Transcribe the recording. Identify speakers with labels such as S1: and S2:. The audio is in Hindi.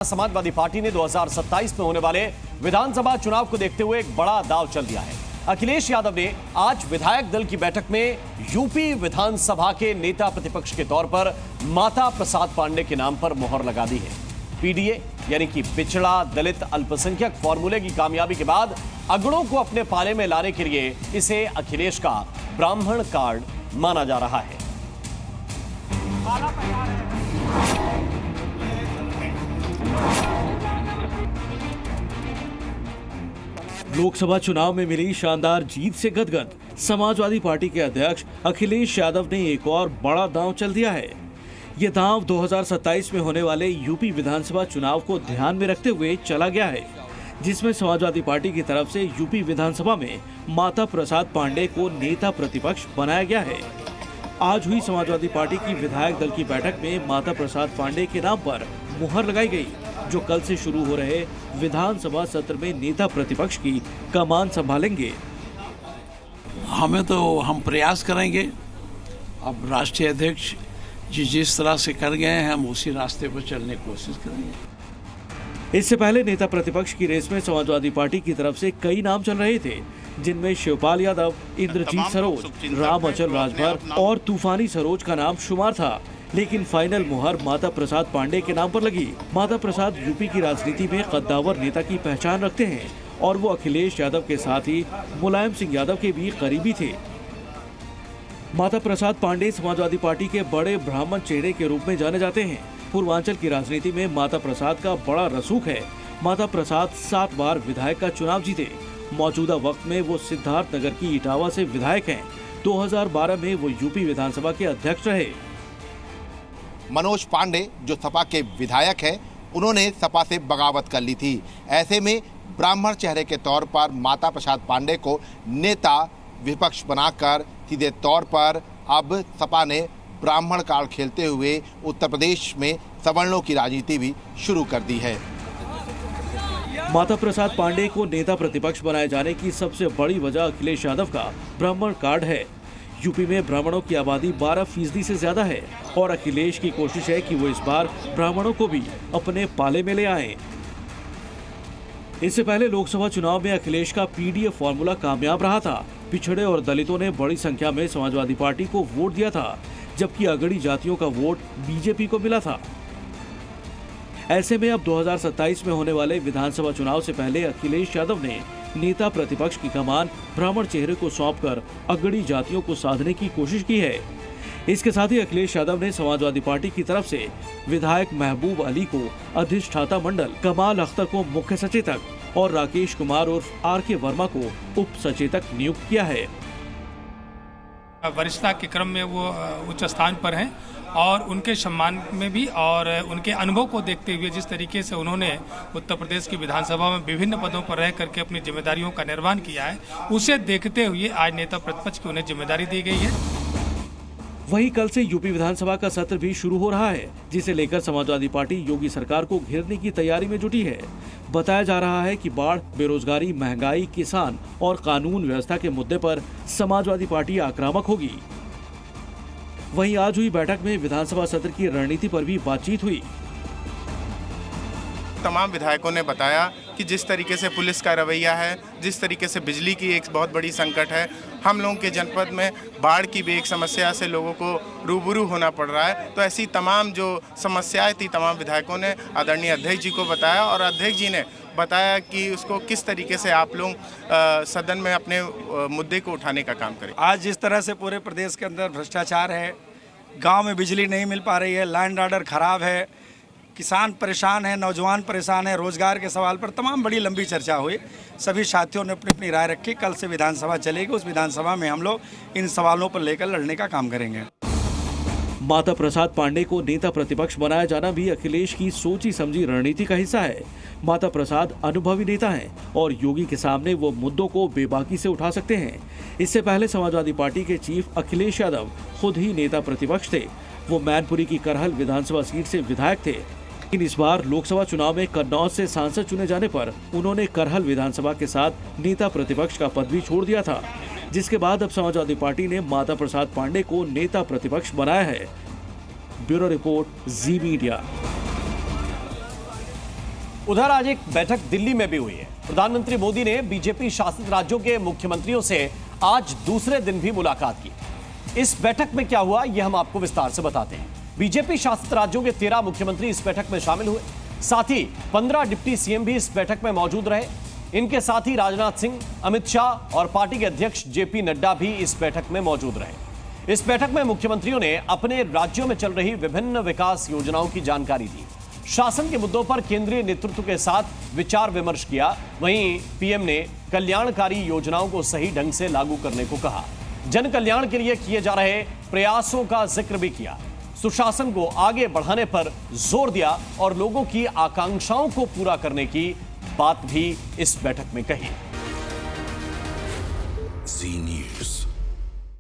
S1: समाजवादी पार्टी ने 2027 में होने वाले विधानसभा चुनाव को देखते हुए एक बड़ा दांव चल दिया है। अखिलेश यादव ने आज विधायक दल की बैठक में यूपी विधानसभा के नेता प्रतिपक्ष के तौर पर माता प्रसाद पांडे के नाम पर मोहर लगा दी है। पीडीए यानी कि पिछड़ा दलित अल्पसंख्यक फॉर्मूले की कामयाबी के बाद अगड़ों को अपने पाले में लाने के लिए इसे अखिलेश का ब्राह्मण कार्ड माना जा रहा है।
S2: लोकसभा चुनाव में मिली शानदार जीत से गदगद समाजवादी पार्टी के अध्यक्ष अखिलेश यादव ने एक और बड़ा दांव चल दिया है। ये दांव 2027 में होने वाले यूपी विधानसभा चुनाव को ध्यान में रखते हुए चला गया है, जिसमें समाजवादी पार्टी की तरफ से यूपी विधानसभा में माता प्रसाद पांडे को नेता प्रतिपक्ष बनाया गया है। आज हुई समाजवादी पार्टी की विधायक दल की बैठक में माता प्रसाद पांडे के नाम पर मुहर लगाई गई, जो कल से शुरू हो रहे विधानसभा सत्र में नेता प्रतिपक्ष की कमान संभालेंगे।
S3: हम प्रयास करेंगे। अब राष्ट्रीय अध्यक्ष जी जिस तरह से कर गए हैं, हम उसी रास्ते पर चलने की कोशिश करेंगे।
S2: इससे पहले नेता प्रतिपक्ष की रेस में समाजवादी पार्टी की तरफ से कई नाम चल रहे थे, जिनमें शिवपाल यादव, इंद्रजीत सरोज, राम अचल राजभर और तूफानी सरोज का नाम शुमार था। लेकिन फाइनल मुहर माता प्रसाद पांडे के नाम पर लगी। माता प्रसाद यूपी की राजनीति में कद्दावर नेता की पहचान रखते हैं और वो अखिलेश यादव के साथ ही मुलायम सिंह यादव के भी करीबी थे। माता प्रसाद पांडे समाजवादी पार्टी के बड़े ब्राह्मण चेहरे के रूप में जाने जाते हैं। पूर्वांचल की राजनीति में माता प्रसाद का बड़ा रसूख है। माता प्रसाद 7 बार विधायक का चुनाव जीते। मौजूदा वक्त में वो सिद्धार्थ नगर की इटावा से विधायक हैं। 2012 में वो यूपी विधानसभा के अध्यक्ष रहे।
S4: मनोज पांडे जो सपा के विधायक हैं, उन्होंने सपा से बगावत कर ली थी। ऐसे में ब्राह्मण चेहरे के तौर पर माता प्रसाद पांडे को नेता विपक्ष बनाकर सीधे तौर पर अब सपा ने ब्राह्मण कार्ड खेलते हुए उत्तर प्रदेश में सवर्णों की राजनीति भी शुरू कर दी है।
S2: माता प्रसाद पांडे को नेता प्रतिपक्ष बनाए जाने की सबसे बड़ी वजह अखिलेश यादव का ब्राह्मण कार्ड है। यूपी में ब्राह्मणों की आबादी 12% से ज्यादा है और अखिलेश की कोशिश है कि वो इस बार ब्राह्मणों को भी अपने पाले में ले आएं। इससे पहले लोकसभा चुनाव में अखिलेश का पीडीए फॉर्मूला कामयाब रहा था। पिछड़े और दलितों ने बड़ी संख्या में समाजवादी पार्टी को वोट दिया था, जबकि अगड़ी जातियों का वोट बीजेपी को मिला था। ऐसे में अब 2027 में होने वाले विधानसभा चुनाव से पहले अखिलेश यादव ने नेता प्रतिपक्ष की कमान ब्राह्मण चेहरे को सौंपकर अगड़ी जातियों को साधने की कोशिश की है। इसके साथ ही अखिलेश यादव ने समाजवादी पार्टी की तरफ से विधायक महबूब अली को अधिष्ठाता मंडल, कमाल अख्तर को मुख्य सचेतक और राकेश कुमार उर्फ आर.के. वर्मा को उप सचेतक नियुक्त किया है।
S5: वरिष्ठता के क्रम में वो उच्च स्थान पर हैं और उनके सम्मान में भी और उनके अनुभव को देखते हुए जिस तरीके से उन्होंने उत्तर प्रदेश की विधानसभा में विभिन्न पदों पर रह करके अपनी जिम्मेदारियों का निर्वहन किया है, उसे देखते हुए आज नेता प्रतिपक्ष की उन्हें जिम्मेदारी दी गई है।
S2: वहीं कल से यूपी विधानसभा का सत्र भी शुरू हो रहा है, जिसे लेकर समाजवादी पार्टी योगी सरकार को घेरने की तैयारी में जुटी है। बताया जा रहा है कि बाढ़, बेरोजगारी, महंगाई, किसान और कानून व्यवस्था के मुद्दे पर समाजवादी पार्टी आक्रामक होगी। वहीं आज हुई बैठक में विधानसभा सत्र की रणनीति पर भी बातचीत हुई।
S6: तमाम विधायकों ने बताया कि जिस तरीके से पुलिस का रवैया है, जिस तरीके से बिजली की एक बहुत बड़ी संकट है, हम लोगों के जनपद में बाढ़ की भी एक समस्या से लोगों को रूबरू होना पड़ रहा है। तो ऐसी तमाम जो समस्याएं थी, तमाम विधायकों ने आदरणीय अध्यक्ष जी को बताया और अध्यक्ष जी ने बताया कि उसको किस तरीके से आप लोग सदन में अपने मुद्दे को उठाने का काम करें।
S7: आज जिस तरह से पूरे प्रदेश के अंदर भ्रष्टाचार है, गांव में बिजली नहीं मिल पा रही है, लैंड ऑर्डर खराब है, किसान परेशान है, नौजवान परेशान है, रोजगार के सवाल पर तमाम बड़ी लंबी चर्चा हुई। सभी साथियों ने अपनी अपनी राय रखी। कल से विधानसभा चलेगी, उस विधानसभा में हम लोग इन सवालों पर लेकर लड़ने का काम करेंगे।
S2: माता प्रसाद पांडे को नेता प्रतिपक्ष बनाया जाना भी अखिलेश की सोची समझी रणनीति का हिस्सा है। माता प्रसाद अनुभवी नेता हैं और योगी के सामने वो मुद्दों को बेबाकी से उठा सकते हैं। इससे पहले समाजवादी पार्टी के चीफ अखिलेश यादव खुद ही नेता प्रतिपक्ष थे। वो मैनपुरी की करहल विधानसभा सीट से विधायक थे, लेकिन इस बार लोकसभा चुनाव में कन्नौज से सांसद चुने जाने पर उन्होंने करहल विधानसभा के साथ नेता प्रतिपक्ष का पद भी छोड़ दिया था, जिसके बाद अब समाजवादी पार्टी ने माता प्रसाद पांडे को नेता प्रतिपक्ष बनाया है। ब्यूरो रिपोर्ट, जी मीडिया।
S1: उधर आज एक बैठक दिल्ली में भी हुई है। प्रधानमंत्री मोदी ने बीजेपी शासित राज्यों के मुख्यमंत्रियों से आज दूसरे दिन भी मुलाकात की। इस बैठक में क्या हुआ, यह हम आपको विस्तार से बताते हैं। बीजेपी शासित राज्यों के 13 मुख्यमंत्री इस बैठक में शामिल हुए। साथ ही 15 डिप्टी सीएम भी इस बैठक में मौजूद रहे। इनके साथ ही राजनाथ सिंह, अमित शाह और पार्टी के अध्यक्ष जेपी नड्डा भी इस बैठक में मौजूद रहे। इस बैठक में मुख्यमंत्रियों ने अपने राज्यों में चल रही विभिन्न विकास योजनाओं की जानकारी दी। शासन के मुद्दों पर केंद्रीय नेतृत्व के साथ विचार विमर्श किया। वहीं पीएम ने कल्याणकारी योजनाओं को सही ढंग से लागू करने को कहा। जन कल्याण के लिए किए जा रहे प्रयासों का जिक्र भी किया। सुशासन को आगे बढ़ाने पर जोर दिया और लोगों की आकांक्षाओं को पूरा करने की बात भी इस बैठक में कही।